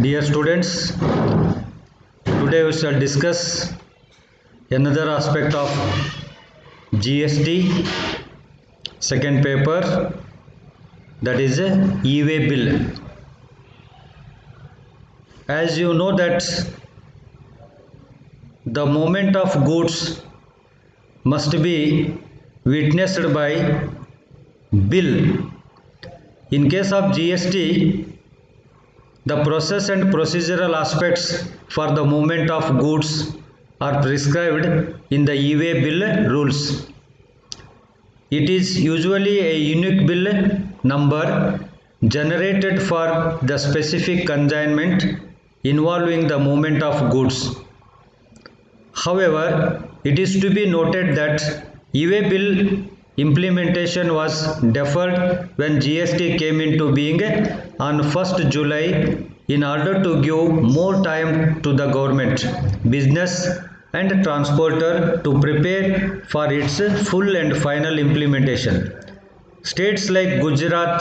Dear students, today we shall discuss another aspect of GST second paper, that is e-way bill. As you know that the movement of goods must be witnessed by bill. In case of GST, the process and procedural aspects for the movement of goods are prescribed in the e-way bill rules. It is usually a unique bill number generated for the specific consignment involving the movement of goods. However, it is to be noted that e-way bill implementation was deferred when GST came into being on 1st July in order to give more time to the government, business and transporter to prepare for its full and final implementation. States like Gujarat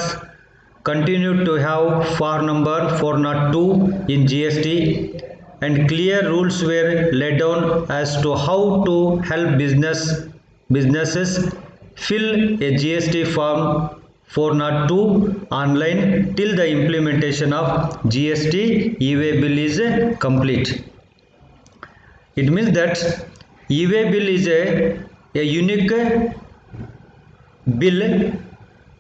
continued to have FAR number 402 in GST, and clear rules were laid down as to how to help businesses fill a GST form 402 online till the implementation of GST e-way bill is complete. It means that e-way bill is a unique bill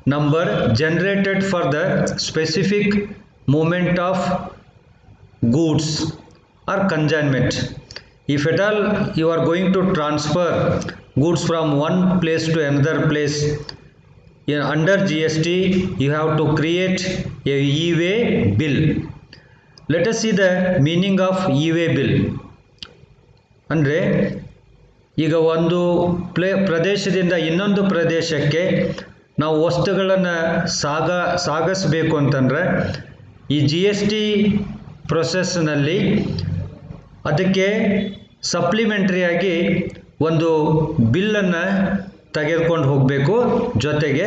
number generated for the specific movement of goods or consignment. If at all you are going to transfer goods from one place to another place, under GST you have to create a e-way bill. Let us see the meaning of e-way bill. ಅಂದರೆ ಈಗ ಒಂದು ಪ್ರದೇಶದಿಂದ ಇನ್ನೊಂದು ಪ್ರದೇಶಕ್ಕೆ ನಾವು ವಸ್ತುಗಳನ್ನು ಸಾಗಿಸಬೇಕು ಅಂತಂದರೆ ಈ GST ಪ್ರೊಸೆಸ್ನಲ್ಲಿ ಅದಕ್ಕೆ ಸಪ್ಲಿಮೆಂಟ್ರಿಯಾಗಿ ಒಂದು ಬಿಲ್ಲನ್ನು ತೆಗೆದುಕೊಂಡು ಹೋಗಬೇಕು. ಜೊತೆಗೆ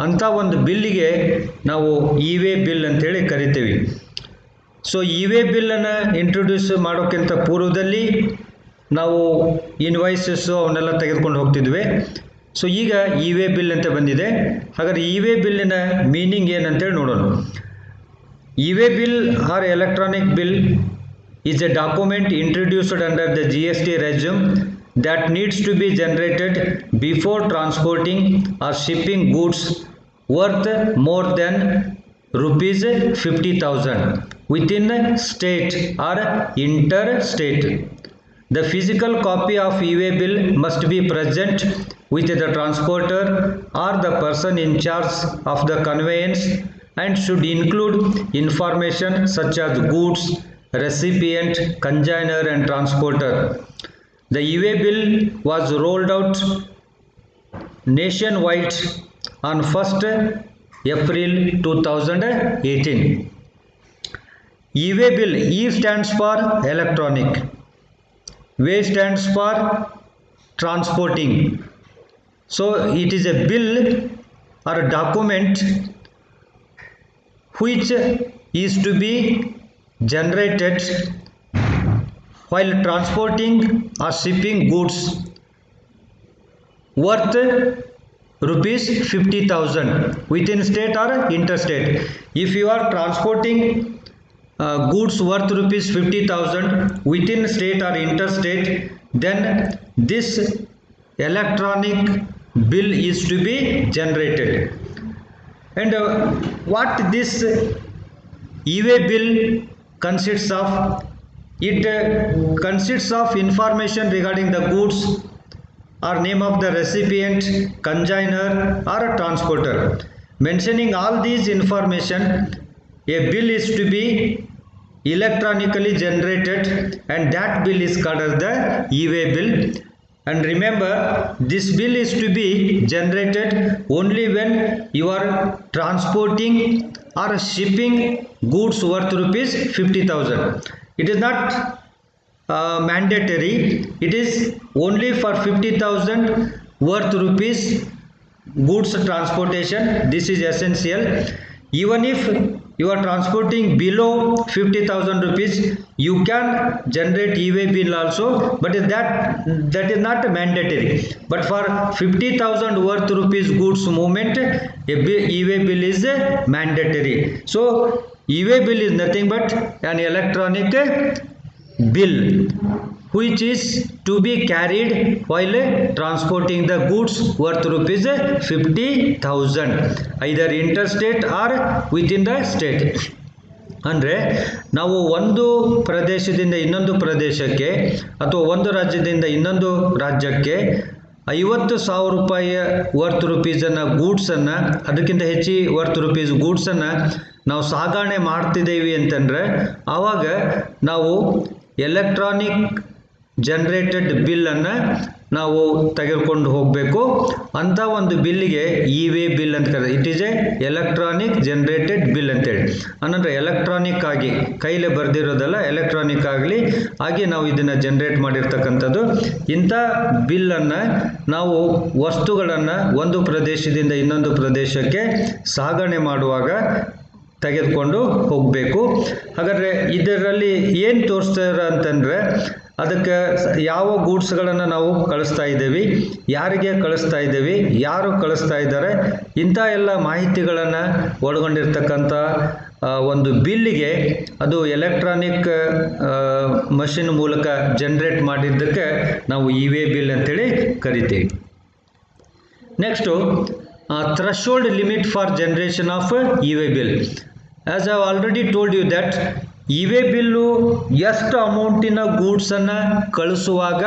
ಅಂಥ ಒಂದು ಬಿಲ್ಲಿಗೆ ನಾವು e-way ಬಿಲ್ ಅಂತೇಳಿ ಕರಿತೀವಿ. ಸೊ e-way ಬಿಲ್ಲನ್ನು ಇಂಟ್ರೊಡ್ಯೂಸ್ ಮಾಡೋಕ್ಕಿಂತ ಪೂರ್ವದಲ್ಲಿ ನಾವು ಇನ್ವಾಯ್ಸಸ್ಸು ಅವನ್ನೆಲ್ಲ ತೆಗೆದುಕೊಂಡು ಹೋಗ್ತಿದ್ವಿ. ಸೊ ಈಗ e-way ಬಿಲ್ ಅಂತ ಬಂದಿದೆ. ಹಾಗಾದರೆ e-way ಬಿಲ್ಲಿನ ಮೀನಿಂಗ್ ಏನಂತೇಳಿ ನೋಡೋಣ. e-way bill or electronic bill is a document introduced under the GST regime that needs to be generated before transporting or shipping goods worth more than rupees 50,000 within state or interstate. The physical copy of e-way bill must be present with the transporter or the person in charge of the conveyance and should include information such as goods, recipient, consignor and transporter. The e-way bill was rolled out nationwide on 1st April 2018. E-way bill, E stands for electronic, way stands for transporting. So it is a bill or a document which is to be generated while transporting or shipping goods worth rupees 50,000 within state or interstate. If you are transporting goods worth rupees 50,000 within state or interstate, then this electronic bill is to be generated. And what this e-way bill consists of? It consists of information regarding the goods or name of the recipient, consignor or a transporter. Mentioning all these information, a bill is to be electronically generated, and that bill is called as the e-way bill. And remember, this bill is to be generated only when you are transporting or shipping goods worth rupees 50,000. It is not mandatory. It is only for 50,000 worth rupees goods transportation, this is essential. Even if you are transporting below 50,000 rupees, you can generate e-way bill also, but that is not mandatory. But for 50,000 worth rupees goods movement, e-way bill is mandatory. So e-way bill is nothing but an electronic bill which is to be carried while transporting the goods worth rupees 50,000 either interstate or within the state. ಅಂದರೆ ನಾವು ಒಂದು ಪ್ರದೇಶದಿಂದ ಇನ್ನೊಂದು ಪ್ರದೇಶಕ್ಕೆ ಅಥವಾ ಒಂದು ರಾಜ್ಯದಿಂದ ಇನ್ನೊಂದು ರಾಜ್ಯಕ್ಕೆ 50,000 ರೂಪಾಯಿಯ ವರ್ತ್ ರುಪೀಸನ್ನು ಗೂಡ್ಸನ್ನು, ಅದಕ್ಕಿಂತ ಹೆಚ್ಚಿ ವರ್ತ್ ರುಪೀಸ್ ಗೂಡ್ಸನ್ನು ನಾವು ಸಾಗಣೆ ಮಾಡ್ತಿದ್ದೇವೆ ಅಂತಂದರೆ ಆವಾಗ ನಾವು ಎಲೆಕ್ಟ್ರಾನಿಕ್ ಜನರೇಟೆಡ್ ಬಿಲ್ಲನ್ನು ನಾವು ತೆಗೆದುಕೊಂಡು ಹೋಗಬೇಕು. ಅಂಥ ಒಂದು ಬಿಲ್ಲಿಗೆ ಇ-ವೇ ಬಿಲ್ ಅಂತ ಕರೀತಾರೆ. It is A electronic generated bill ಅಂತೇಳಿ. ಅಂದರೆ ಎಲೆಕ್ಟ್ರಾನಿಕ್ ಆಗಿ ಕೈಲೇ ಬರೆದಿರೋದಲ್ಲ, ಎಲೆಕ್ಟ್ರಾನಿಕ್ ಆಗಿ ನಾವು ಇದನ್ನು ಜನರೇಟ್ ಮಾಡಿರ್ತಕ್ಕಂಥದ್ದು. ಇಂಥ ಬಿಲ್ಲನ್ನು ನಾವು ವಸ್ತುಗಳನ್ನು ಒಂದು ಪ್ರದೇಶದಿಂದ ಇನ್ನೊಂದು ಪ್ರದೇಶಕ್ಕೆ ಸಾಗಣೆ ಮಾಡುವಾಗ ತೆಗೆದುಕೊಂಡು ಹೋಗಬೇಕು. ಹಾಗಾದರೆ ಇದರಲ್ಲಿ ಏನು ತೋರಿಸ್ತಾರೆ ಅಂತಂದರೆ ಅದಕ್ಕೆ ಯಾವ ಗೂಡ್ಸ್ಗಳನ್ನು ನಾವು ಕಳಿಸ್ತಾ ಇದ್ದೇವೆ, ಯಾರಿಗೆ ಕಳಿಸ್ತಾ ಇದ್ದೇವೆ, ಯಾರು ಕಳಿಸ್ತಾ ಇದ್ದಾರೆ, ಇಂಥ ಎಲ್ಲ ಮಾಹಿತಿಗಳನ್ನು ಒಳಗೊಂಡಿರ್ತಕ್ಕಂಥ ಒಂದು ಬಿಲ್ಲಿಗೆ ಅದು ಎಲೆಕ್ಟ್ರಾನಿಕ್ ಮಷಿನ್ ಮೂಲಕ ಜನರೇಟ್ ಮಾಡಿದ್ದಕ್ಕೆ ನಾವು ಇ-ವೇ ಬಿಲ್ ಅಂತೇಳಿ ಕರಿತೀವಿ. Next threshold limit for generation of e-way bill. As I already told you that e-way bill ಎಷ್ಟು ಅಮೌಂಟಿನ ಗೂಡ್ಸನ್ನು ಕಳಿಸುವಾಗ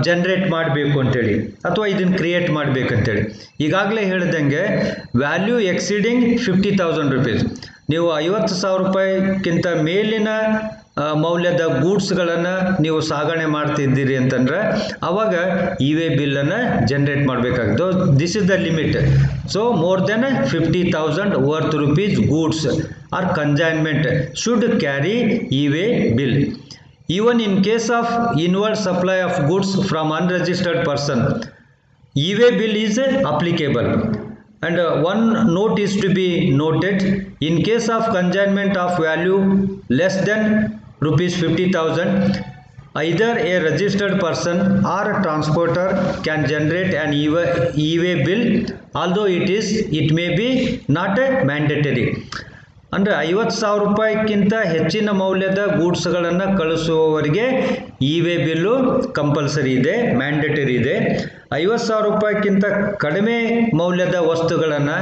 ಜನ್ರೇಟ್ ಮಾಡಬೇಕು ಅಂತೇಳಿ ಅಥವಾ ಇದನ್ನು ಕ್ರಿಯೇಟ್ ಮಾಡಬೇಕಂತೇಳಿ ಈಗಾಗಲೇ ಹೇಳಿದಂಗೆ ವ್ಯಾಲ್ಯೂ ಎಕ್ಸೀಡಿಂಗ್ 50,000 rupees, ನೀವು 50,000 ರೂಪಾಯಿಗಿಂತ ಮೇಲಿನ ಮೌಲ್ಯದ ಗೂಡ್ಸ್ಗಳನ್ನು ನೀವು ಸಾಗಣೆ ಮಾಡ್ತಿದ್ದೀರಿ ಅಂತಂದರೆ ಆವಾಗ ಇ-ವೇ ಬಿಲ್ಲನ್ನು ಜನ್ರೇಟ್ ಮಾಡಬೇಕಾಗ್ತದೆ. This is the limit. So more than 50,000 worth rupees goods or consignment should carry e-way bill. Even in case of inward supply of goods from unregistered person, e-way bill is applicable. And one note is to be noted: in case of consignment of value less than rupees 50,000, either a registered person or a transporter can generate an e-way bill, although it may be not mandatory. ಅಂದರೆ 50,000 ರೂಪಾಯಿಗಿಂತ ಹೆಚ್ಚಿನ ಮೌಲ್ಯದ ಗೂಡ್ಸ್ಗಳನ್ನು ಕಳಿಸುವವರಿಗೆ E-way bill compulsory ಇದೆ, mandatory ಇದೆ. 50,000 ರೂಪಾಯಿಗಿಂತ ಕಡಿಮೆ ಮೌಲ್ಯದ ವಸ್ತುಗಳನ್ನು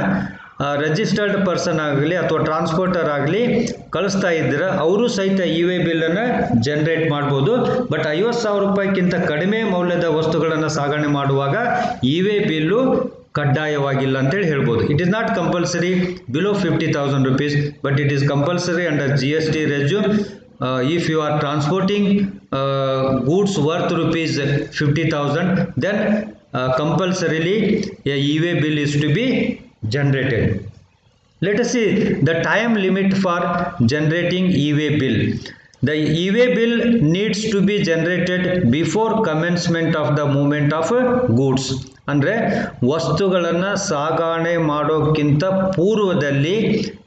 ರಿಜಿಸ್ಟರ್ಡ್ ಪರ್ಸನ್ ಆಗಲಿ ಅಥವಾ ಟ್ರಾನ್ಸ್ಪೋರ್ಟರ್ ಆಗಲಿ ಕಳಿಸ್ತಾ ಇದ್ದರೆ ಅವರು ಸಹಿತ ಇ-ವೇ ಬಿಲ್ಲನ್ನು ಜನ್ರೇಟ್ ಮಾಡ್ಬೋದು. ಬಟ್ 50,000 ರೂಪಾಯಿಗಿಂತ ಕಡಿಮೆ ಮೌಲ್ಯದ ವಸ್ತುಗಳನ್ನು ಸಾಗಣೆ ಮಾಡುವಾಗ ಇ-ವೇ ಬಿಲ್ಲು ಕಡ್ಡಾಯವಾಗಿಲ್ಲ ಅಂತೇಳಿ ಹೇಳ್ಬೋದು. It is not compulsory below 50,000 rupees, but it is compulsory under GST regime. If you are transporting goods worth rupees 50,000, then compulsorily a e-way bill is to be generated. Let us see the time limit for generating e-way bill. The e-way bill needs to be generated before commencement of the movement of goods. ಅಂದರೆ ವಸ್ತುಗಳನ್ನು ಸಾಗಣೆ ಮಾಡೋಕ್ಕಿಂತ ಪೂರ್ವದಲ್ಲಿ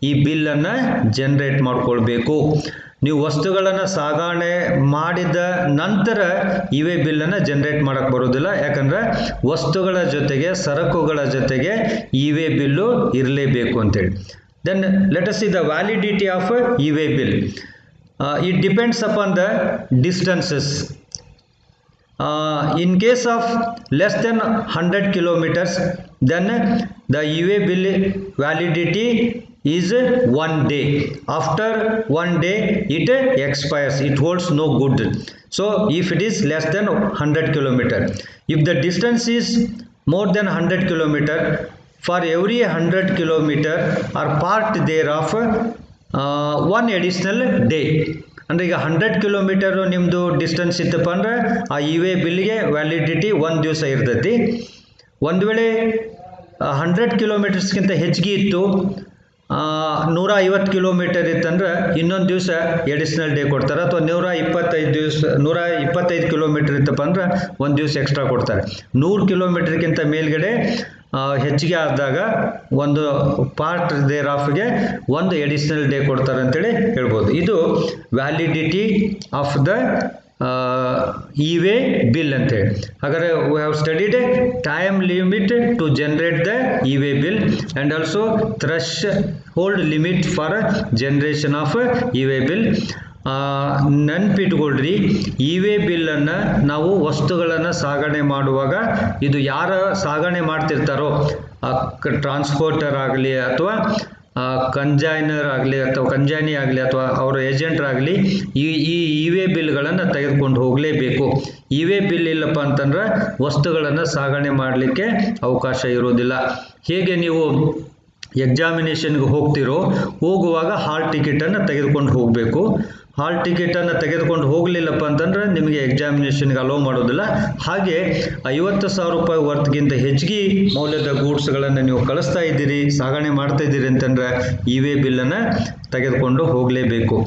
ಈ ಬಿಲ್ಲನ್ನು generate ಮಾಡಿಕೊಳ್ಬೇಕು. ನೀವು ವಸ್ತುಗಳನ್ನು ಸಾಗಣೆ ಮಾಡಿದ ನಂತರ ಇ-ವೇ ಬಿಲ್ಲನ್ನು ಜನ್ರೇಟ್ ಮಾಡೋಕ್ಕೆ ಬರೋದಿಲ್ಲ. ಯಾಕಂದರೆ ವಸ್ತುಗಳ ಜೊತೆಗೆ ಸರಕುಗಳ ಜೊತೆಗೆ ಇ-ವೇ ಬಿಲ್ಲು ಇರಲೇಬೇಕು ಅಂತೇಳಿ. Then let us see the validity of e-way bill. It depends upon the distances. In case of less than 100 kilometers, then the e-way bill validity is 1 day. After 1 day it expires, it holds no good. So if it is less than 100 kilometer, if the distance is more than 100 kilometer, for every 100 kilometer or part thereof one additional day. ಅಂದರೆ ಈಗ 100 kilometre ನಿಮ್ಮದು distance ಇತ್ತಪ್ಪ ಅಂದರೆ ಆ E-way ಬಿಲ್ಗೆ validity 1 ದಿವಸ ಇರ್ತೈತಿ. ಒಂದು ವೇಳೆ 100 ಕಿಲೋಮೀಟರ್ಸ್ಗಿಂತ ಹೆಚ್ಚಿಗೆ ಇತ್ತು, 150 ಕಿಲೋಮೀಟರ್ ಇತ್ತಂದ್ರೆ ಇನ್ನೊಂದು ದಿವಸ ಎಡಿಷ್ನಲ್ ಡೇ ಕೊಡ್ತಾರೆ. ಅಥವಾ 125 ಕಿಲೋಮೀಟರ್ ಇತ್ತಪ್ಪ ಅಂದ್ರೆ ಒಂದು ದಿವಸ ಎಕ್ಸ್ಟ್ರಾ ಕೊಡ್ತಾರೆ. 100 ಕಿಲೋಮೀಟರ್ಗಿಂತ ಮೇಲ್ಗಡೆ ಹೆಚ್ಚಿಗೆ ಆದಾಗ ಒಂದು ಪಾರ್ಟ್ ದೇರ್ ಆಫ್ಗೆ ಒಂದು ಎಡಿಷನಲ್ ಡೇ ಕೊಡ್ತಾರೆ ಅಂತೇಳಿ ಹೇಳ್ಬೋದು. ಇದು validity of the e-way bill ಅಂತೇಳಿ. ಹಾಗಾದರೆ we have studied time limit to generate the e-way bill and also threshold limit for generation of e-way bill. ನೆನ್ಪಿಟ್ಕೊಳ್ರಿ, ಇ-ವೇ ಬಿಲ್ಲನ್ನು ನಾವು ವಸ್ತುಗಳನ್ನು ಸಾಗಣೆ ಮಾಡುವಾಗ ಇದು ಯಾರ ಸಾಗಣೆ ಮಾಡ್ತಿರ್ತಾರೋ, ಟ್ರಾನ್ಸ್ಪೋರ್ಟರ್ ಆಗಲಿ ಅಥವಾ ಕಂಜೈನರ್ ಆಗಲಿ ಅಥವಾ ಕಂಜೈನಿ ಆಗಲಿ ಅಥವಾ ಅವರ ಏಜೆಂಟ್ರಾಗಲಿ ಈ ಇ-ವೇ ಬಿಲ್ಗಳನ್ನು ತೆಗೆದುಕೊಂಡು ಹೋಗಲೇಬೇಕು. ಇ-ವೇ ಬಿಲ್ ಇಲ್ಲಪ್ಪ ಅಂತಂದ್ರೆ ವಸ್ತುಗಳನ್ನು ಸಾಗಣೆ ಮಾಡಲಿಕ್ಕೆ ಅವಕಾಶ ಇರೋದಿಲ್ಲ. ಹೇಗೆ ನೀವು ಎಕ್ಸಾಮಿನೇಷನ್ಗೆ ಹೋಗುವಾಗ ಹಾಲ್ ಟಿಕೆಟನ್ನು ತೆಗೆದುಕೊಂಡು ಹೋಗಬೇಕು. ಹಾಲ್ ಟಿಕೆಟನ್ನು ತೆಗೆದುಕೊಂಡು ಹೋಗಲಿಲ್ಲಪ್ಪ ಅಂತಂದ್ರೆ ನಿಮಗೆ ಎಕ್ಸಾಮಿನೇಷನ್ಗೆ ಅಲೋ ಮಾಡೋದಿಲ್ಲ. ಹಾಗೆ 50,000 ರೂಪಾಯಿ ವರ್ತ್ಗಿಂತ ಹೆಚ್ಚಿಗೆ ಮೌಲ್ಯದ ಗೂಡ್ಸ್ಗಳನ್ನು ನೀವು ಕಳಿಸ್ತಾ ಇದ್ದೀರಿ, ಸಾಗಣೆ ಮಾಡ್ತಾ ಇದ್ದೀರಿ ಅಂತಂದ್ರೆ ಇ-ವೇ ಬಿಲ್ಲನ್ನು ತೆಗೆದುಕೊಂಡು ಹೋಗಲೇಬೇಕು.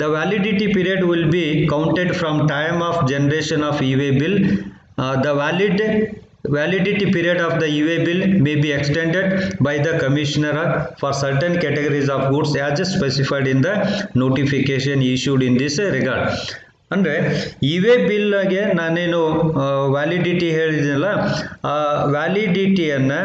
The validity period will be counted from time of generation of e-way bill. The validity period of the e-way bill may be extended by the commissioner for certain categories of goods as specified in the notification issued in this regard. ಅಂದರೆ E-way ಬಿಲ್ಗೆ ನಾನೇನು validity ಹೇಳಿದ್ದೀನಲ್ಲ, ಆ ವ್ಯಾಲಿಡಿಟಿಯನ್ನು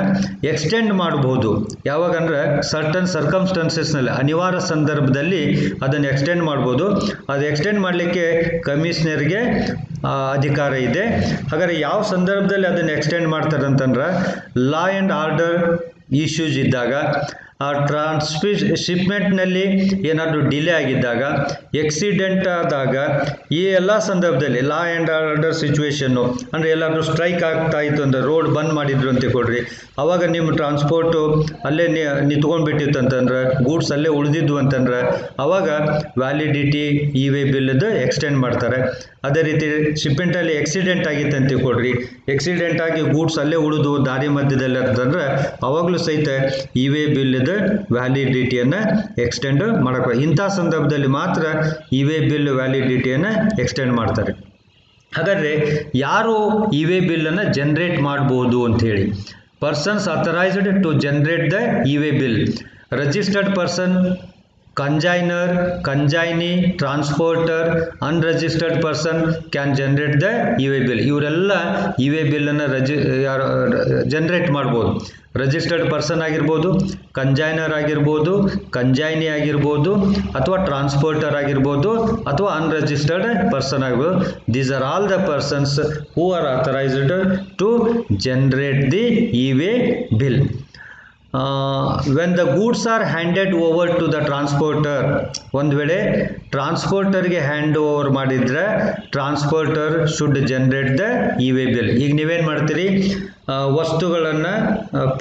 extend ಮಾಡ್ಬೋದು. ಯಾವಾಗಂದ್ರೆ certain ಸರ್ಕಮ್ಸ್ಟೆನ್ಸಸ್ನಲ್ಲಿ, ಅನಿವಾರ್ಯ ಸಂದರ್ಭದಲ್ಲಿ ಅದನ್ನು extend ಮಾಡ್ಬೋದು. ಅದು extend ಮಾಡಲಿಕ್ಕೆ ಕಮಿಷನರ್ಗೆ ಅಧಿಕಾರ ಇದೆ. ಹಾಗಾದರೆ ಯಾವ ಸಂದರ್ಭದಲ್ಲಿ ಅದನ್ನು ಎಕ್ಸ್ಟೆಂಡ್ ಮಾಡ್ತಾರೆ ಅಂತಂದ್ರೆ, ಲಾ ಆ್ಯಂಡ್ ಆರ್ಡರ್ ಇಶ್ಯೂಸ್ ಇದ್ದಾಗ, ಶಿಪ್ಮೆಂಟ್ನಲ್ಲಿ ಏನಾದರೂ ಡಿಲೇ ಆಗಿದ್ದಾಗ, ಎಕ್ಸಿಡೆಂಟ್ ಆದಾಗ, ಈ ಎಲ್ಲ ಸಂದರ್ಭದಲ್ಲಿ ಲಾ ಆ್ಯಂಡ್ ಆರ್ಡರ್ ಸಿಚುವೇಶನ್ನು ಅಂದರೆ ಎಲ್ಲಾದರೂ ಸ್ಟ್ರೈಕ್ ಆಗ್ತಾ ಇತ್ತು ಅಂದರೆ, ರೋಡ್ ಬಂದ್ ಮಾಡಿದ್ರು ಅಂತ ಕೊಡ್ರಿ, ಅವಾಗ ನಿಮ್ಮ ಟ್ರಾನ್ಸ್ಪೋರ್ಟು ಅಲ್ಲೇ ನಿಂತ್ಕೊಂಡ್ಬಿಟ್ಟಿತ್ತು ಅಂತಂದ್ರೆ, ಗೂಡ್ಸ್ ಅಲ್ಲೇ ಉಳಿದಿದ್ವು ಅಂತಂದ್ರೆ ಅವಾಗ ವ್ಯಾಲಿಡಿಟಿ ಇ-ವೇ ಬಿಲ್ದು ಎಕ್ಸ್ಟೆಂಡ್ ಮಾಡ್ತಾರೆ. ಅದೇ ರೀತಿ ಶಿಪ್ಮೆಂಟಲ್ಲಿ ಎಕ್ಸಿಡೆಂಟ್ ಆಗಿತ್ತು ಅಂತ ಕೊಡ್ರಿ, ಎಕ್ಸಿಡೆಂಟ್ ಆಗಿ ಗೂಡ್ಸ್ ಅಲ್ಲೇ ಉಳಿದು ದಾರಿ ಮಧ್ಯದಲ್ಲಿ ಅಂತಂದ್ರೆ ಅವಾಗಲೂ ಸಹಿತ ಇ-ವೇ ಬಿಲ್ದ ವ್ಯಾಲಿಡಿಟಿಯನ್ನು ಎಕ್ಸ್ಟೆಂಡ್ ಮಾಡಬೇಕು. ಇಂಥ ಸಂದರ್ಭದಲ್ಲಿ ಮಾತ್ರ ಇ-ವೇ ಬಿಲ್ ವ್ಯಾಲಿಡಿಟಿಯನ್ನು ಎಕ್ಸ್ಟೆಂಡ್ ಮಾಡ್ತಾರೆ. ಹಾಗಾದರೆ ಯಾರು ಇ-ವೇ ಬಿಲ್ಲನ್ನು ಜನರೇಟ್ ಮಾಡ್ಬೋದು ಅಂಥೇಳಿ? Persons authorised to generate the e-way bill, registered person, consignor, consignee, transporter, unregistered person can generate the e-way bill. ಇವರೆಲ್ಲ ಇ-ವೇ ಬಿಲ್ಲನ್ನು ಜನರೇಟ್ ಮಾಡ್ಬೋದು. ರಿಜಿಸ್ಟರ್ಡ್ ಪರ್ಸನ್ ಆಗಿರ್ಬೋದು, ಕಂಜೈನರ್ ಆಗಿರ್ಬೋದು, ಕಂಜೈನಿ ಆಗಿರ್ಬೋದು, ಅಥವಾ ಟ್ರಾನ್ಸ್ಪೋರ್ಟರ್ ಆಗಿರ್ಬೋದು, ಅಥವಾ ಅನ್ರಿಜಿಸ್ಟರ್ಡ್ ಪರ್ಸನ್ ಆಗಿರ್ಬೋದು. These are all the persons who are authorised to generate the e-way bill. when the goods are handed over to the transporter, ಒಂದು ವೇಳೆ ಟ್ರಾನ್ಸ್ಪೋರ್ಟರ್ಗೆ ಹ್ಯಾಂಡ್ ಓವರ್ ಮಾಡಿದರೆ transporter should generate the e-way bill. ಈಗ ನೀವೇನು ಮಾಡ್ತೀರಿ, ವಸ್ತುಗಳನ್ನು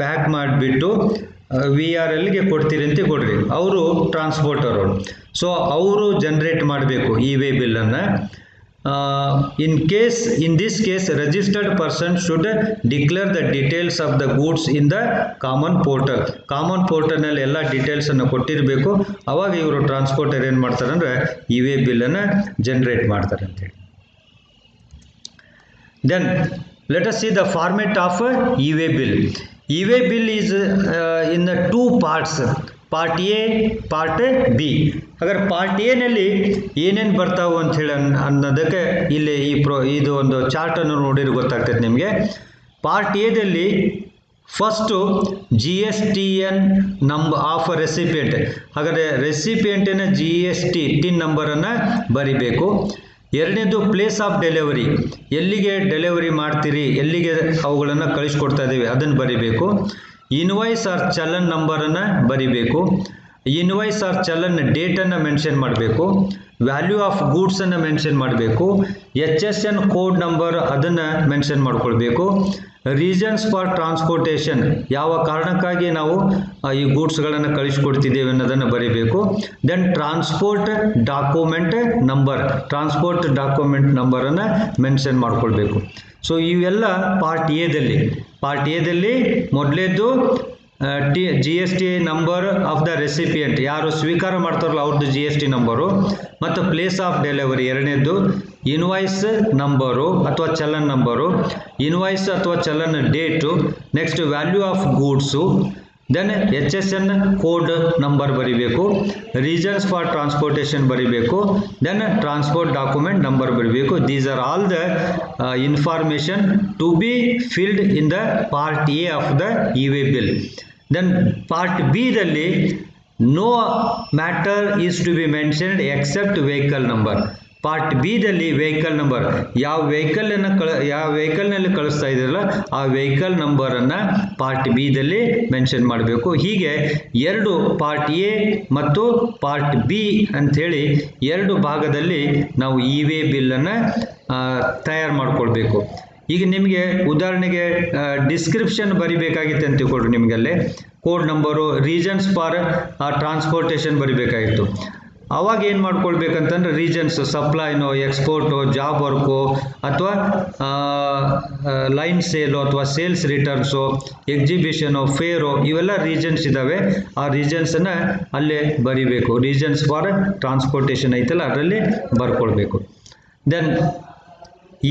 pack ಮಾಡಿಬಿಟ್ಟು VRLಗೆ ಕೊಡ್ತೀರಿ ಅಂತ ಕೊಡ್ರಿ, ಅವರು ಟ್ರಾನ್ಸ್ಪೋರ್ಟರ್ ಅವರು. ಸೊ ಅವರು ಜನರೇಟ್ ಮಾಡಬೇಕು ಇ-ವೇ ಬಿಲ್ಲನ್ನು. in this case registered person should declare the details of the goods in the common portal ನಲ್ಲಿ ಎಲ್ಲ ಡೀಟೇಲ್ಸ್ ಅನ್ನು ಕೊಟ್ಟಿರಬೇಕು. ಅವಾಗ ಇವರು ಟ್ರಾನ್ಸ್ಪೋರ್ಟರ್ ಏನು ಮಾಡ್ತಾರೆ ಅಂದರೆ ಇ-ವೇ ಬಿಲ್ಲನ್ನು ಜನರೇಟ್ ಮಾಡ್ತಾರೆ ಅಂತೇಳಿ. then let us see the format of e-way bill. e-way bill is in the two parts, part A, part B. ಹಾಗಾದ್ರೆ ಪಾರ್ಟ್ ಎನಲ್ಲಿ ಏನೇನು ಬರ್ತಾವೆ ಅಂಥೇಳಿ ಅನ್ನೋದಕ್ಕೆ ಇಲ್ಲಿ ಇದು ಒಂದು ಚಾರ್ಟನ್ನು ನೋಡಿದ್ರೆ ಗೊತ್ತಾಗ್ತದೆ ನಿಮಗೆ. ಪಾರ್ಟ್ ಎದಲ್ಲಿ first GSTN number of recipient. ಹಾಗಾದರೆ ರೆಸಿಪಿಯೆಂಟಿನ GST ಟಿನ್ ನಂಬರನ್ನು ಬರಿಬೇಕು. ಎರಡನೇದು ಪ್ಲೇಸ್ ಆಫ್ ಡೆಲಿವರಿ, ಎಲ್ಲಿಗೆ ಡೆಲಿವರಿ ಮಾಡ್ತೀರಿ, ಎಲ್ಲಿಗೆ ಅವುಗಳನ್ನು ಕಳಿಸ್ಕೊಡ್ತಾ ಇದ್ದೀವಿ ಅದನ್ನು ಬರಿಬೇಕು. ಇನ್ವಾಯ್ಸ್ ಆರ್ ಚಲನ್ ನಂಬರನ್ನು ಬರಿಬೇಕು. ಇನ್ವಾಯ್ಸ್ ಆರ್ ಚಲನ್ ಡೇಟನ್ನು ಮೆನ್ಷನ್ ಮಾಡಬೇಕು. ವ್ಯಾಲ್ಯೂ ಆಫ್ ಗೂಡ್ಸನ್ನು ಮೆನ್ಷನ್ ಮಾಡಬೇಕು. HSN ಕೋಡ್ ನಂಬರ್ ಅದನ್ನು ಮೆನ್ಷನ್ ಮಾಡ್ಕೊಳ್ಬೇಕು. ರೀಸನ್ಸ್ ಫಾರ್ ಟ್ರಾನ್ಸ್ಪೋರ್ಟೇಷನ್, ಯಾವ ಕಾರಣಕ್ಕಾಗಿ ನಾವು ಈ ಗೂಡ್ಸ್ಗಳನ್ನು ಕಳಿಸ್ಕೊಡ್ತಿದ್ದೇವೆ ಅನ್ನೋದನ್ನು ಬರೀಬೇಕು. ದೆನ್ ಟ್ರಾನ್ಸ್ಪೋರ್ಟ್ ಡಾಕ್ಯುಮೆಂಟ್ ನಂಬರನ್ನು ಮೆನ್ಷನ್ ಮಾಡ್ಕೊಳ್ಬೇಕು. ಸೊ ಇವೆಲ್ಲ ಪಾರ್ಟ್ ಎದಲ್ಲಿ ಮೊದಲೇದ್ದು GST number of the recipient, ಯಾರು ಸ್ವೀಕಾರ ಮಾಡ್ತಾರಲ್ಲ ಅವ್ರದ್ದು GST ನಂಬರು, ಮತ್ತು ಪ್ಲೇಸ್ ಆಫ್ ಡೆಲಿವರಿ ಎರಡನೇದು, ಇನ್ವಾಯ್ಸ್ ನಂಬರು ಅಥವಾ ಚಲನ್ ನಂಬರು, ಇನ್ವಾಯ್ಸ್ ಅಥವಾ challan date, next value of goods, then HSN code number ಬರಿಬೇಕು, ರೀಸನ್ಸ್ ಫಾರ್ ಟ್ರಾನ್ಸ್ಪೋರ್ಟೇಷನ್ ಬರಿಬೇಕು, ದೆನ್ ಟ್ರಾನ್ಸ್ಪೋರ್ಟ್ ಡಾಕ್ಯುಮೆಂಟ್ ನಂಬರ್ ಬರಿಬೇಕು. These are all the information to be filled in the part A of the e-way bill. Then part B ದಲ್ಲಿ no matter is to be mentioned except vehicle number. Part B ದಲ್ಲಿ vehicle number, ಯಾವ ವೆಹಿಕಲ್ನಲ್ಲಿ ಕಳಿಸ್ತಾ ಇದ್ದೀರಲ್ಲ ಆ vehicle ನಂಬರನ್ನು part B ದಲ್ಲಿ mention ಮಾಡಬೇಕು. ಹೀಗೆ ಎರಡು ಪಾರ್ಟ್ ಎ ಮತ್ತು ಪಾರ್ಟ್ ಬಿ ಅಂಥೇಳಿ ಎರಡು ಭಾಗದಲ್ಲಿ ನಾವು ಇ-ವೇ ಬಿಲ್ಲನ್ನು ತಯಾರು ಮಾಡಿಕೊಳ್ಬೇಕು. ಈಗ ನಿಮಗೆ ಉದಾಹರಣೆಗೆ ಡಿಸ್ಕ್ರಿಪ್ಷನ್ ಬರಿಬೇಕಾಗಿತ್ತು ಅಂತ ತಿಳ್ಕೊಳ್ರಿ. ನಿಮಗಲ್ಲೇ code number, reasons for transportation ಬರಿಬೇಕಾಗಿತ್ತು. ಅವಾಗ ಏನು ಮಾಡ್ಕೊಳ್ಬೇಕಂತಂದ್ರೆ ರೀಸನ್ಸ್, ಸಪ್ಲೈನೋ, ಎಕ್ಸ್ಪೋರ್ಟೋ, ಜಾಬ್ ವರ್ಕೋ, ಅಥವಾ ಲೈನ್ ಸೇಲೋ ಅಥವಾ ಸೇಲ್ಸ್ ರಿಟರ್ನ್ಸೋ, ಎಕ್ಸಿಬಿಷನೋ, ಫೇರೋ, ಇವೆಲ್ಲ ರೀಸನ್ಸ್ ಇದ್ದಾವೆ. ಆ ರೀಸನ್ಸನ್ನು ಅಲ್ಲೇ ಬರಿಬೇಕು. ರೀಸನ್ಸ್ ಫಾರ್ ಟ್ರಾನ್ಸ್ಪೋರ್ಟೇಷನ್ ಐತಲ್ಲ ಅದರಲ್ಲಿ ಬರ್ಕೊಳ್ಬೇಕು. ದೆನ್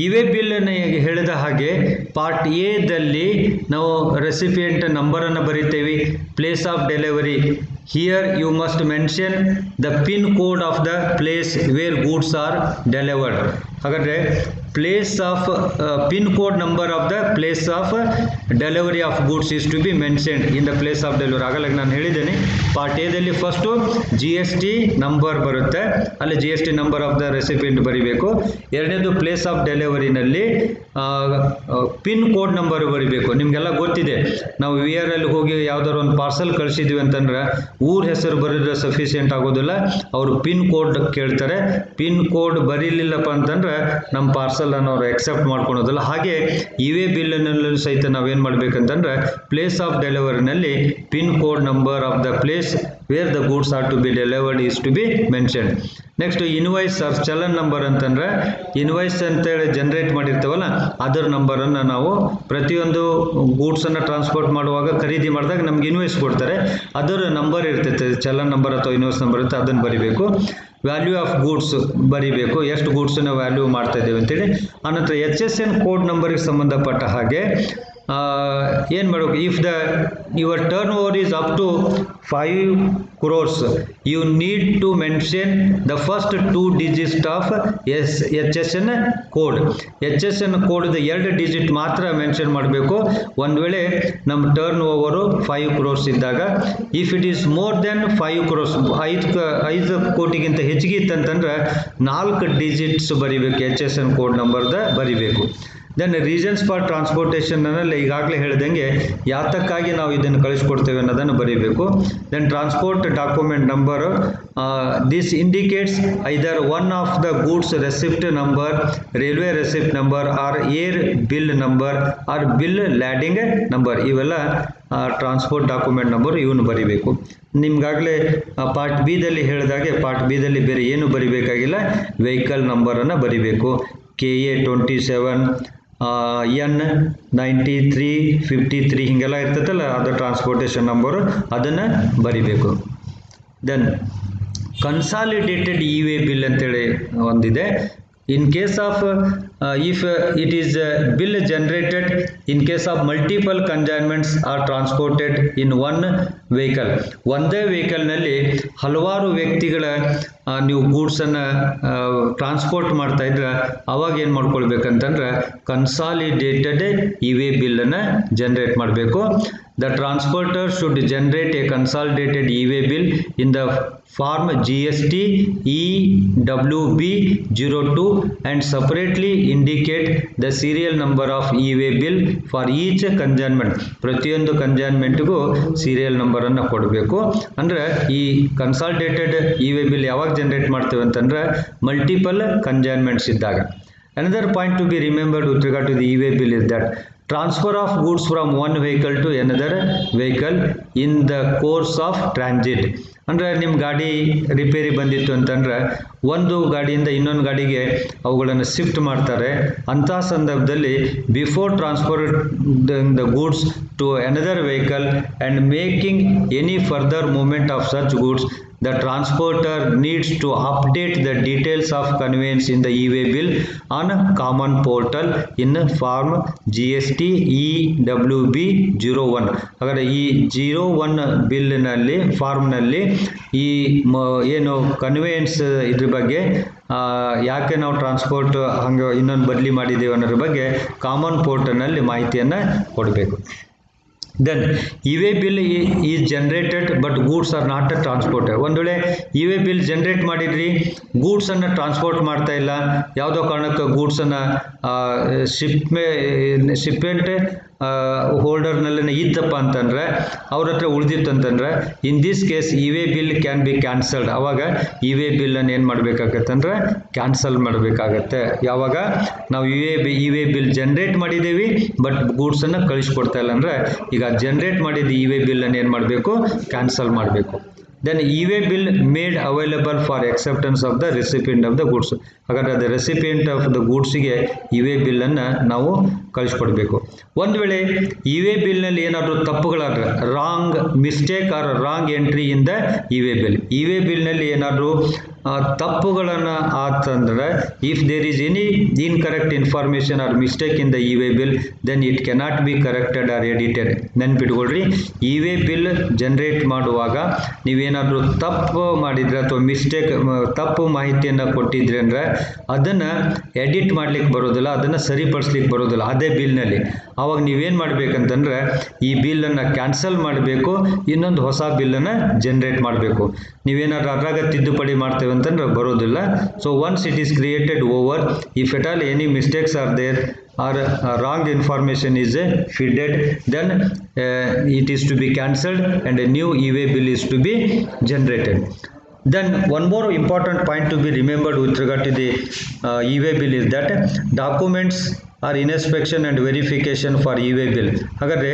ಇ-ವೇ ಬಿಲ್ಲನ್ನು ಹೇಳಿದ ಹಾಗೆ ಪಾರ್ಟ್ ಎ ದಲ್ಲಿ ನಾವು ರೆಸಿಪಿಯೆಂಟ್ ನಂಬರನ್ನು ಬರಿತೇವೆ. Place of delivery, here you must mention the pin code of the place where goods are delivered. ಹಾಗಾದರೆ place of pin code number of the place of delivery of goods is to be mentioned in the place of delivery. ಆಗಲ್ಲ ನಾನು ಹೇಳಿದ್ದೇನೆ, part A ದಲ್ಲಿ first GST number ಬರುತ್ತೆ, ಅಲ್ಲಿ GST number of the recipient ಬರಿಬೇಕು. ಎರಡನೇದು place of ಡೆಲಿವರಿನಲ್ಲಿ pin code number ಬರಿಬೇಕು. ನಿಮಗೆಲ್ಲ ಗೊತ್ತಿದೆ, ನಾವು VRL ಅಲ್ಲಿ ಹೋಗಿ ಯಾವ್ದಾದ್ರು ಒಂದು ಪಾರ್ಸಲ್ ಕಳಿಸಿದ್ವಿ ಅಂತಂದ್ರೆ ಊರ ಹೆಸರು ಬರೆದ್ರೆ ಸಫಿಷಿಯೆಂಟ್ ಆಗೋದಿಲ್ಲ, ಅವರು ಪಿನ್ ಕೋಡ್ ಕೇಳ್ತಾರೆ. ಪಿನ್ ಕೋಡ್ ಬರೀಲಿಲ್ಲಪ್ಪ ಅಂತಂದ್ರೆ ನಮ್ಮ ಪಾರ್ಸಲನ್ನು ಅವರು ಎಕ್ಸೆಪ್ಟ್ ಮಾಡ್ಕೊಳೋದಿಲ್ಲ. ಹಾಗೆ ಇ-ವೇ ಬಿಲ್ಲನಲ್ಲೂ ಸಹಿತ ನಾವೇನು ಮಾಡಬೇಕಂತಂದ್ರೆ ಪ್ಲೇಸ್ ಆಫ್ ಡೆಲಿವರಿನಲ್ಲಿ pin code number of the place where the goods are to be delivered is to be mentioned. Next invoice or challan number ಅಂತಂದ್ರೆ ಇನ್ವಾಯ್ಸ್ ಅಂತೇಳಿ ಜನರೇಟ್ ಮಾಡಿರ್ತೇವಲ್ಲ ಅದರ ನಂಬರನ್ನು ನಾವು ಪ್ರತಿಯೊಂದು ಗೂಡ್ಸನ್ನು ಟ್ರಾನ್ಸ್ಪೋರ್ಟ್ ಮಾಡುವಾಗ ಖರೀದಿ ಮಾಡಿದಾಗ ನಮ್ಗೆ ಇನ್ವಾಯ್ಸ್ ಕೊಡ್ತಾರೆ, ಅದರ ನಂಬರ್ ಇರ್ತೈತೆ, ಚಲನ್ ನಂಬರ್ ಅಥವಾ ಇನ್ವಾಯ್ಸ್ ನಂಬರ್ ಇರುತ್ತೆ, ಅದನ್ನು ಬರಿಬೇಕು. ವ್ಯಾಲ್ಯೂ ಆಫ್ ಗೂಡ್ಸ್ ಬರಿಬೇಕು, ಎಷ್ಟು ಗೂಡ್ಸನ್ನು ವ್ಯಾಲ್ಯೂ ಮಾಡ್ತಾ ಇದ್ದೇವೆ ಅಂತೇಳಿ. ಆನಂತರ HSN ಕೋಡ್ ನಂಬರ್ಗೆ ಸಂಬಂಧಪಟ್ಟ ಹಾಗೆ ಏನು ಮಾಡಬೇಕು, if your turnover is up to 5 crores you need to mention the first 2 digits of HSN code. HSN ಕೋಡ್ದು 2 digit ಮಾತ್ರ ಮೆನ್ಷನ್ ಮಾಡಬೇಕು. ಒಂದು ವೇಳೆ ನಮ್ಮ ಟರ್ನ್ ಓವರು 5 crores ಇದ್ದಾಗ, if it is more than 5 crores, 5 ಕೋಟಿಗಿಂತ ಹೆಚ್ಚಿಗೆ ಇತ್ತಂತಂದ್ರೆ 4 digits ಬರಿಬೇಕು, HSN ಕೋಡ್ ನಂಬರ್ದ ಬರಿಬೇಕು. ದೆನ್ ರೀಸನ್ಸ್ ಫಾರ್ ಟ್ರಾನ್ಸ್ಪೋರ್ಟೇಷನ್ನಲ್ಲಿ ಈಗಾಗಲೇ ಹೇಳಿದಂಗೆ ಯಾತಕ್ಕಾಗಿ ನಾವು ಇದನ್ನು ಕಳಿಸ್ಕೊಡ್ತೇವೆ ಅನ್ನೋದನ್ನು ಬರೀಬೇಕು. Then transport document number, this indicates either one of the goods receipt number, railway receipt number, or air bill number, or bill landing number. ಇವೆಲ್ಲ ಟ್ರಾನ್ಸ್ಪೋರ್ಟ್ ಡಾಕ್ಯುಮೆಂಟ್ ನಂಬರ್, ಇವನು ಬರಿಬೇಕು. ನಿಮ್ಗಾಗಲೇ ಪಾರ್ಟ್ ಬಿ ದಲ್ಲಿ ಹೇಳಿದಾಗೆ ಪಾರ್ಟ್ ಬಿ ದಲ್ಲಿ ಬೇರೆ ಏನು ಬರಿಬೇಕಾಗಿಲ್ಲ, vehicle ನಂಬರನ್ನು ಬರಿಬೇಕು. KA 27 N9353 ಹಿಂಗೆಲ್ಲ ಇರ್ತೈತಲ್ಲ, ಅದು ಟ್ರಾನ್ಸ್ಪೋರ್ಟೇಷನ್ ನಂಬರು, ಅದನ್ನು ಬರಿಬೇಕು. ದೆನ್ ಕನ್ಸಾಲಿಡೇಟೆಡ್ ಇ-ವೇ ಬಿಲ್ ಅಂತೇಳಿ ಒಂದಿದೆ. In case of if it is bill generated in case of multiple consignments are transported in one vehicle, ಒಂದೇ ವೆಹಿಕಲ್ನಲ್ಲಿ ಹಲವಾರು ವ್ಯಕ್ತಿಗಳ ನೀವು ಗೂಡ್ಸನ್ನು ಟ್ರಾನ್ಸ್ಪೋರ್ಟ್ ಮಾಡ್ತಾ ಇದ್ರೆ ಅವಾಗ ಏನು ಮಾಡ್ಕೊಳ್ಬೇಕಂತಂದ್ರೆ ಕನ್ಸಾಲಿಡೇಟೆಡ್ ಇ-ವೇ ಬಿಲ್ಲನ್ನು ಜನರೇಟ್ ಮಾಡಬೇಕು. The transporter should generate a consolidated e-way bill in the form GST EWB02 and separately indicate the serial number of e-way bill for each consignment. ಪ್ರತಿಯೊಂದು ಕನ್ಸೈನ್ಮೆಂಟ್ಗೂ ಸೀರಿಯಲ್ ನಂಬರನ್ನು ಕೊಡಬೇಕು. ಅಂದರೆ ಈ ಕನ್ಸಾಲಿಡೇಟೆಡ್ ಇ-ವೇ ಬಿಲ್ ಯಾವಾಗ generate ಮಾಡ್ತೇವೆ ಅಂತಂದ್ರೆ multiple ಕನ್ಸೈನ್ಮೆಂಟ್ಸ್ ಇದ್ದಾಗ. Another point to be remembered with regard to the e-way bill is that transfer of goods from one vehicle to another vehicle in the course of transit. ಅಂದರೆ ನಿಮ್ಮ ಗಾಡಿ repair ಬಂದಿತ್ತು ಅಂತಂದರೆ ಒಂದು ಗಾಡಿಯಿಂದ ಇನ್ನೊಂದು ಗಾಡಿಗೆ ಅವುಗಳನ್ನು ಶಿಫ್ಟ್ ಮಾಡ್ತಾರೆ. ಅಂಥ ಸಂದರ್ಭದಲ್ಲಿ before transfer the goods to another vehicle and making any further movement of such goods, the transporter needs to update the details of conveyance in the e-way bill on common portal in form GST EWB 01. ಹಾಗಾದರೆ ಈ 01 ಬಿಲ್ನಲ್ಲಿ ಫಾರ್ಮ್ನಲ್ಲಿ ಈ ಏನು conveyance ಇದ್ರ ಬಗ್ಗೆ ಯಾಕೆ ನಾವು transport ಹಂಗೆ ಇನ್ನೊಂದು ಬದಲಿ ಮಾಡಿದ್ದೀವಿ ಅನ್ನೋದ್ರ ಬಗ್ಗೆ ಕಾಮನ್ ಪೋರ್ಟಲ್ನಲ್ಲಿ ಮಾಹಿತಿಯನ್ನು ಕೊಡಬೇಕು. Then e-way bill is generated but goods are not transported. ಒಂದು ವೇಳೆ e-way bill ಜನರೇಟ್ ಮಾಡಿದ್ರಿ, ಗೂಡ್ಸನ್ನು ಟ್ರಾನ್ಸ್ಪೋರ್ಟ್ ಮಾಡ್ತಾ ಇಲ್ಲ, ಯಾವುದೋ ಕಾರಣಕ್ಕೆ ಗೂಡ್ಸನ್ನು ಶಿಪ್ಮೆಂಟ್ ಹೋಲ್ಡರ್ನಲ್ಲಿನ ಇದ್ದಪ್ಪ ಅಂತಂದರೆ ಅವ್ರ ಹತ್ರ ಉಳಿದಿತ್ತು ಅಂತಂದರೆ in this case e-way bill can be cancelled. ಆವಾಗ e-way ಬಿಲ್ಲನ್ನು ಏನು ಮಾಡಬೇಕಾಗತ್ತೆ ಅಂದರೆ ಕ್ಯಾನ್ಸಲ್ ಮಾಡಬೇಕಾಗತ್ತೆ. ಯಾವಾಗ ನಾವು e-way bill ಜನರೇಟ್ ಮಾಡಿದ್ದೀವಿ ಬಟ್ ಗೂಡ್ಸನ್ನು ಕಳಿಸ್ಕೊಡ್ತಾ ಇಲ್ಲ ಅಂದರೆ ಈಗ ಜನರೇಟ್ ಮಾಡಿದ e-way ಬಿಲ್ಲನ್ನು ಏನು ಮಾಡಬೇಕು, ಕ್ಯಾನ್ಸಲ್ ಮಾಡಬೇಕು. Then e-way bill made available for acceptance of the recipient of the goods. ಹಾಗಾದರೆ ಅದು ರೆಸಿಪಿಯೆಂಟ್ ಆಫ್ ದ ಗೂಡ್ಸಿಗೆ e-way ಬಿಲ್ಲನ್ನು ನಾವು ಕಳಿಸ್ಕೊಡ್ಬೇಕು. ಒಂದು ವೇಳೆ e-way ಬಿಲ್ನಲ್ಲಿ ಏನಾದರೂ ತಪ್ಪುಗಳಾದರೆ, wrong mistake or wrong entry in the e-way bill, e-way ಬಿಲ್ನಲ್ಲಿ ಏನಾದರೂ ತಪ್ಪುಗಳನ್ನು ಆತಂದರೆ if there is any incorrect information or mistake in the e-way bill then it cannot be corrected or edited. ನೆನ್ಪಿಟ್ಕೊಳ್ರಿ, e-way bill ಜನರೇಟ್ ಮಾಡುವಾಗ ನೀವೇನಾದರೂ ತಪ್ಪು ಮಾಡಿದರೆ ಅಥವಾ ಮಿಸ್ಟೇಕ್ ತಪ್ಪು ಮಾಹಿತಿಯನ್ನು ಕೊಟ್ಟಿದ್ರೆ ಅಂದರೆ ಅದನ್ನು ಎಡಿಟ್ ಮಾಡಲಿಕ್ಕೆ ಬರೋದಿಲ್ಲ, ಅದನ್ನು ಸರಿಪಡಿಸ್ಲಿಕ್ಕೆ ಬರೋದಿಲ್ಲ ಅದೇ ಬಿಲ್ನಲ್ಲಿ. ಆವಾಗ ನೀವೇನು ಮಾಡಬೇಕಂತಂದರೆ ಈ ಬಿಲ್ಲನ್ನು ಕ್ಯಾನ್ಸಲ್ ಮಾಡಬೇಕು, ಇನ್ನೊಂದು ಹೊಸ ಬಿಲ್ಲನ್ನು ಜನರೇಟ್ ಮಾಡಬೇಕು. ನೀವೇನಾದ್ರೂ ಅದ್ರಾಗ ತಿದ್ದುಪಡಿ ಮಾಡ್ತೇವೆ ಅಂತಂದ್ರೆ ಬರೋದಿಲ್ಲ. So once it is created over, if at all any mistakes are there or wrong information is feeded, then it is to be cancelled and a new e-way bill is to be generated. Then one more important point to be remembered with regard to the e-way bill is that documents are inspection and verification for e-way bill. ಹಾಗಾದರೆ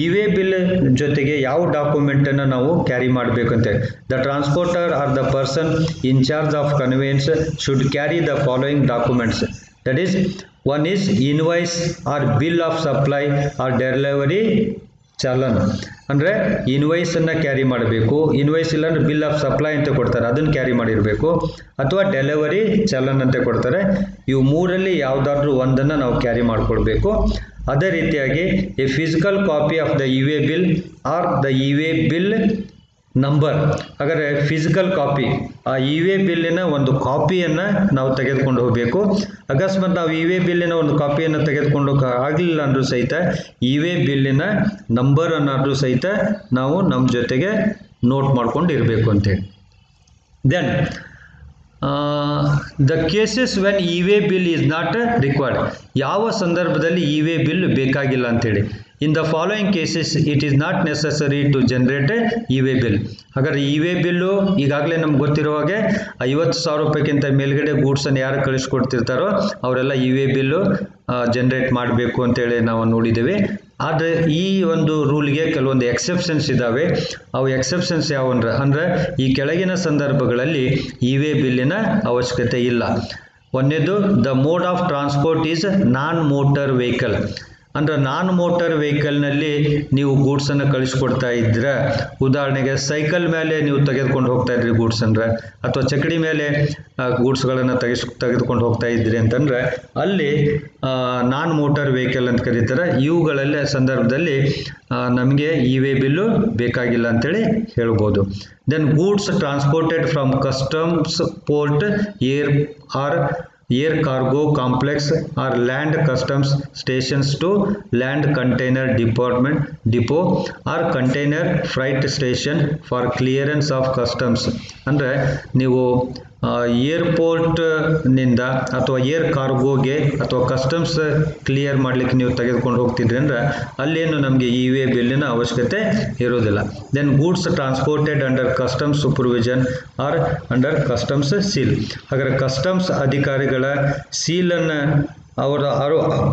e-way bill ಜೊತೆಗೆ ಯಾವ ಡಾಕ್ಯುಮೆಂಟನ್ನು ನಾವು carry ಮಾಡಬೇಕಂತ, the transporter are the person in charge of conveyance should carry the following documents. That is, one is invoice or bill of supply or delivery challan. ಅಂದರೆ ಇನ್ವಾಯ್ಸನ್ನು carry ಮಾಡಬೇಕು, invoice ಇಲ್ಲಾಂದ್ರೆ bill of supply ಅಂತ ಕೊಡ್ತಾರೆ ಅದನ್ನು carry ಮಾಡಿರಬೇಕು, ಅಥವಾ delivery challan ಅಂತ ಕೊಡ್ತಾರೆ. ಇವು ಮೂರಲ್ಲಿ ಯಾವುದಾದ್ರೂ ಒಂದನ್ನು ನಾವು ಕ್ಯಾರಿ ಮಾಡಿಕೊಡ್ಬೇಕು. ಅದೇ ರೀತಿಯಾಗಿ a physical copy of the e-way bill or the e-way bill number. ಹಾಗಾದರೆ ಫಿಸಿಕಲ್ ಕಾಪಿ, ಆ e-way ಬಿಲ್ಲಿನ ಒಂದು ಕಾಪಿಯನ್ನು ನಾವು ತೆಗೆದುಕೊಂಡು ಹೋಗಬೇಕು. ಅಕಸ್ಮಾತ್ ನಾವು e-way ಬಿಲ್ಲಿನ ಒಂದು ಕಾಪಿಯನ್ನು ತೆಗೆದುಕೊಂಡು ಆಗಲಿಲ್ಲ ಅಂದರೂ ಸಹಿತ e-way ಬಿಲ್ಲಿನ ನಂಬರ್ ಅನ್ನಾದರೂ ಸಹಿತ ನಾವು ನಮ್ಮ ಜೊತೆಗೆ ನೋಟ್ ಮಾಡ್ಕೊಂಡು ಇರಬೇಕು ಅಂತೇಳಿ. Then the cases when e-way bill is not required, ಯಾವ ಸಂದರ್ಭದಲ್ಲಿ e-way bill ಬೇಕಾಗಿಲ್ಲ ಅಂತೇಳಿ. In the following cases it is not necessary to generate e-way bill. ಹಾಗಾದರೆ e-way ಬಿಲ್ಲು ಈಗಾಗಲೇ ನಮ್ಗೆ ಗೊತ್ತಿರೋ ಹಾಗೆ 50,000 ರೂಪಾಯಿಗಿಂತ ಮೇಲ್ಗಡೆ ಗೂಡ್ಸನ್ನು ಯಾರು ಕಳಿಸ್ಕೊಡ್ತಿರ್ತಾರೋ ಅವರೆಲ್ಲ e-way ಬಿಲ್ಲು ಜನರೇಟ್ ಮಾಡಬೇಕು ಅಂತೇಳಿ ನಾವು ನೋಡಿದ್ದೇವೆ. ಆದರೆ ಈ ಒಂದು ರೂಲ್ಗೆ ಕೆಲವೊಂದು ಎಕ್ಸೆಪ್ಷನ್ಸ್ ಇದ್ದಾವೆ. ಅವು ಎಕ್ಸೆಪ್ಷನ್ಸ್ ಯಾವಂದ್ರೆ ಅಂದರೆ ಈ ಕೆಳಗಿನ ಸಂದರ್ಭಗಳಲ್ಲಿ e-way ಬಿಲ್ಲಿನ ಅವಶ್ಯಕತೆ ಇಲ್ಲ. ಒಂದನೇದು, the mode of transport is non motor vehicle. ಅಂದರೆ ನಾನ್ ಮೋಟರ್ ವೆಹಿಕಲ್ನಲ್ಲಿ ನೀವು ಗೂಡ್ಸನ್ನು ಕಳಿಸ್ಕೊಡ್ತಾ ಇದ್ರೆ, ಉದಾಹರಣೆಗೆ ಸೈಕಲ್ ಮೇಲೆ ನೀವು ತೆಗೆದುಕೊಂಡು ಹೋಗ್ತಾ ಇದ್ರಿ ಗೂಡ್ಸ್ ಅಂದರೆ, ಅಥವಾ ಚಕಡಿ ಮೇಲೆ ಗೂಡ್ಸ್ಗಳನ್ನು ತೆಗೆದುಕೊಂಡು ಹೋಗ್ತಾ ಇದ್ರಿ ಅಂತಂದರೆ ಅಲ್ಲಿ ನಾನ್ ಮೋಟರ್ ವೆಹಿಕಲ್ ಅಂತ ಕರೀತಾರೆ. ಇವುಗಳೆಲ್ಲ ಸಂದರ್ಭದಲ್ಲಿ ನಮಗೆ e-way ಬಿಲ್ಲು ಬೇಕಾಗಿಲ್ಲ ಅಂತೇಳಿ ಹೇಳ್ಬೋದು. Then goods transported from customs port air cargo complex or land customs stations to land container depot or container freight station for clearance of customs. ಅಂದರೆ ನೀವು ಏರ್ಪೋರ್ಟ್ನಿಂದ ಅಥವಾ ಏರ್ ಕಾರ್ಗೋಗೆ ಅಥವಾ ಕಸ್ಟಮ್ಸ್ ಕ್ಲಿಯರ್ ಮಾಡಲಿಕ್ಕೆ ನೀವು ತೆಗೆದುಕೊಂಡು ಹೋಗ್ತಿದ್ರಿ ಅಂದರೆ ಅಲ್ಲೇನು ನಮಗೆ e-way ಬಿಲ್ಲಿನ ಅವಶ್ಯಕತೆ ಇರೋದಿಲ್ಲ. Then goods transported under customs supervision or under customs seal. ಹಾಗಾದರೆ ಕಸ್ಟಮ್ಸ್ ಅಧಿಕಾರಿಗಳ ಸೀಲನ್ನು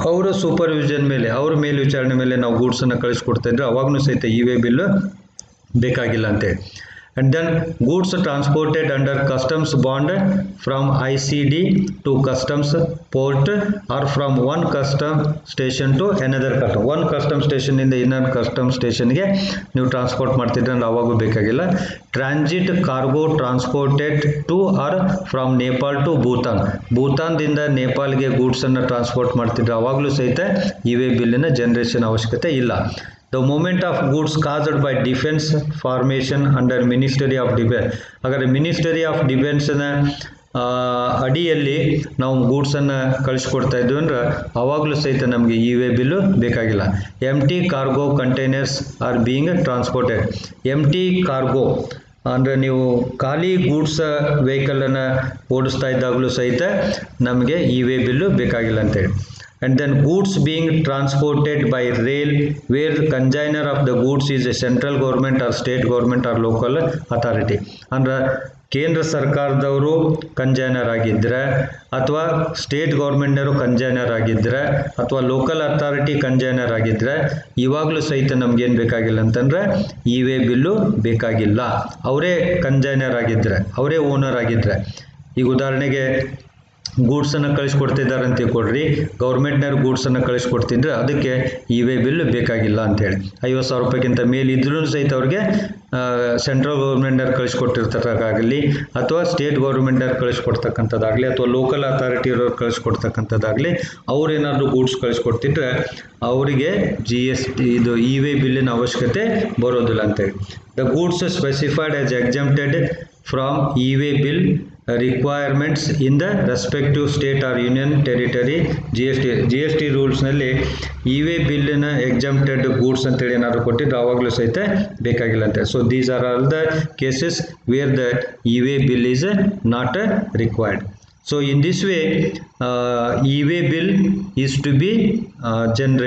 ಅವರ ಸೂಪರ್ವಿಷನ್ ಮೇಲೆ, ಅವರ ಮೇಲ್ವಿಚಾರಣೆ ಮೇಲೆ ನಾವು ಗೂಡ್ಸನ್ನು ಕಳಿಸ್ಕೊಡ್ತಾ ಇದ್ರೆ ಅವಾಗೂ ಸಹಿತ e-way ಬಿಲ್ಲು ಬೇಕಾಗಿಲ್ಲ ಅಂತೇಳಿ. And then goods transported under customs bond from ICD to customs port or from one custom station to another custom. One custom station ಇಂದ ಇನ್ನೊಂದು custom station ಗೆ ನೀವು ಟ್ರಾನ್ಸ್ಪೋರ್ಟ್ ಮಾಡ್ತಿದ್ರೆ ಅವಾಗೂ ಬೇಕಾಗಿಲ್ಲ. Transit cargo transported to or from Nepal to Bhutan. ಭೂತಾನ್ದಿಂದ ನೇಪಾಲ್ಗೆ goods ಅನ್ನು ಟ್ರಾನ್ಸ್ಪೋರ್ಟ್ ಮಾಡ್ತಿದ್ರೆ ಅವಾಗಲೂ ಸಹಿತ ಇ-ವೇ ಬಿಲ್ಲಿನ ಜನರೇಷನ್ ಅವಶ್ಯಕತೆ ಇಲ್ಲ. The movement of goods caused by defense formation under Ministry of Defense. ಹಾಗಾದ್ರೆ ಮಿನಿಸ್ಟರಿ ಆಫ್ ಡಿಫೆನ್ಸ್ನ ಅಡಿಯಲ್ಲಿ ನಾವು ಗೂಡ್ಸನ್ನು ಕಳಿಸ್ಕೊಡ್ತಾ ಇದ್ವಿ ಅಂದ್ರೆ ಅವಾಗಲೂ ಸಹಿತ ನಮಗೆ ಇ-ವೇ ಬಿಲ್ಲು ಬೇಕಾಗಿಲ್ಲ. Empty cargo containers are being transported. Empty cargo ಅಂದರೆ ನೀವು ಖಾಲಿ ಗೂಡ್ಸ್ ವೆಹಿಕಲನ್ನು ಓಡಿಸ್ತಾ ಇದ್ದಾಗಲೂ ಸಹಿತ ನಮಗೆ ಇ-ವೇ ಬಿಲ್ಲು ಬೇಕಾಗಿಲ್ಲ ಅಂತೇಳಿ. And then goods being transported by rail where the consigner of the goods is a central government or state government or local authority. ಅಂದ್ರೆ ಕೇಂದ್ರ ಸರ್ಕಾರದವರು ಕಂಜೈನರ್ ಆಗಿದ್ದರೆ ಅಥವಾ ಸ್ಟೇಟ್ ಗೌರ್ಮೆಂಟ್ನವರು ಕಂಜೈನರ್ ಆಗಿದ್ದರೆ ಅಥವಾ ಲೋಕಲ್ ಅಥಾರಿಟಿ ಕಂಜೈನರ್ ಆಗಿದ್ದರೆ ಇವಾಗಲೂ ಸಹಿತ ನಮಗೇನು ಬೇಕಾಗಿಲ್ಲ ಅಂತಂದರೆ ಇ-ವೇ ಬಿಲ್ಲು ಬೇಕಾಗಿಲ್ಲ. ಅವರೇ ಕಂಜೈನರ್ ಆಗಿದ್ದರೆ, ಅವರೇ ಓನರ್ ಆಗಿದ್ದರೆ. ಈಗ ಉದಾಹರಣೆಗೆ ಗೂಡ್ಸನ್ನು ಕಳಿಸ್ಕೊಡ್ತಿದ್ದಾರೆ ಅಂತ ತಿಳ್ಕೊಡ್ರಿ, ಗೌರ್ಮೆಂಟ್ನವ್ರು ಗೂಡ್ಸನ್ನು ಕಳಿಸ್ಕೊಡ್ತಿದ್ರೆ ಅದಕ್ಕೆ ಇ-ವೇ ಬಿಲ್ ಬೇಕಾಗಿಲ್ಲ ಅಂತೇಳಿ. 50,000 ರೂಪಾಯಿಗಿಂತ ಮೇಲೆ ಇದ್ರೂ ಸಹಿತ ಅವ್ರಿಗೆ ಸೆಂಟ್ರಲ್ ಗೌರ್ಮೆಂಟ್ನವ್ರು ಕಳಿಸ್ಕೊಟ್ಟಿರ್ತಕ್ಕಾಗಲಿ ಅಥವಾ ಸ್ಟೇಟ್ ಗೌರ್ಮೆಂಟ್ನವ್ರು ಕಳಿಸ್ಕೊಡ್ತಕ್ಕಂಥದ್ದಾಗಲಿ ಅಥವಾ ಲೋಕಲ್ ಅಥಾರಿಟಿಯವ್ರು ಕಳಿಸ್ಕೊಡ್ತಕ್ಕಂಥದ್ದಾಗಲಿ ಅವ್ರೇನಾದರೂ ಗೂಡ್ಸ್ ಕಳಿಸ್ಕೊಡ್ತಿದ್ರೆ ಅವರಿಗೆ ಇದು ಇ-ವೇ ಬಿಲ್ಲಿನ ಅವಶ್ಯಕತೆ ಬರೋದಿಲ್ಲ ಅಂತೇಳಿ. The goods specified as exempted from e-way bill requirements in the respective state or union territory. G S T ರೂಲ್ಸ್ನಲ್ಲಿ ಇ-ವೇ ಬಿಲ್ಲಿನ ಎಕ್ಸೆಂಪ್ಟೆಡ್ ಗೂಡ್ಸ್ ಅಂತೇಳಿ ಏನಾದರೂ ಕೊಟ್ಟಿದ್ದು ಆವಾಗಲೂ ಸಹಿತ ಬೇಕಾಗಿಲ್ಲ ಅಂತ. So these are all the cases where the e-way bill is not required. So in this way, e-way bill is to be generated.